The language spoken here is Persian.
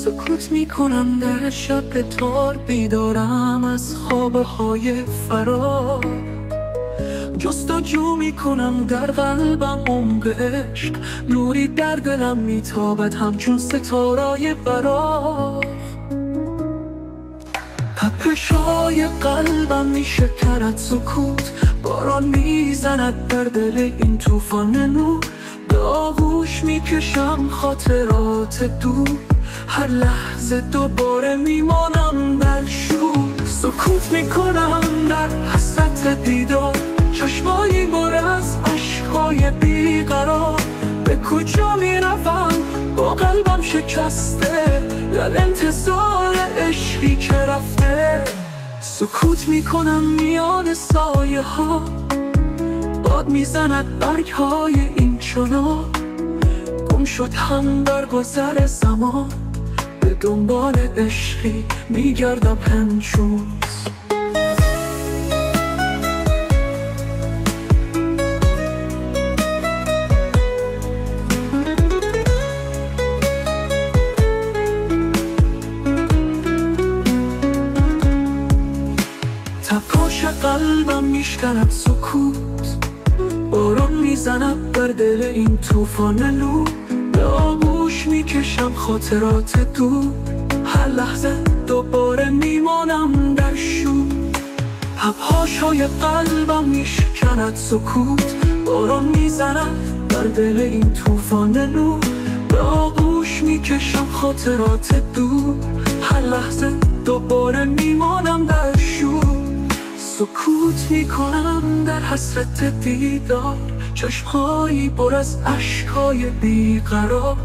سکوت میکنم در شب تار، بیدارم از خوابهای فرار. جستجو میکنم در قلبم عمق عشق، نوری در دلم میتابد همچون ستارای برار. تپش‌های قلبم میشکند سکوت، باران میزند در دل این طوفان نور. به آغوش میکشم خاطرات دور، هر لحظه دوباره میمانم در شور. سکوت میکنم در حسرت دیدار، چشمایی پر از عشقهای بیقرار. به کجا میروم با قلبم شکسته، در انتظار عشقی که رفته. سکوت میکنم میان سایه ها، باد میزند برگ های این چنار. گم شد هم در گذر زمان، به دنبال عشقی میگردم همچون. تپاش قلبم میشکند سکوت، باران میزند در دل این طوفان نور. به آغوش میکشم خاطرات دور، هر لحظه دوباره میمانم در شور. تپاش‌های قلبم میشکند سکوت، باران میزند در دل این طوفان نور. به آغوش میکشم خاطرات دور، هر لحظه دوباره میمانم در شور. سکوت میکنم در حسرت دیدار، چشمهایی پر از اشکهای بیقرار.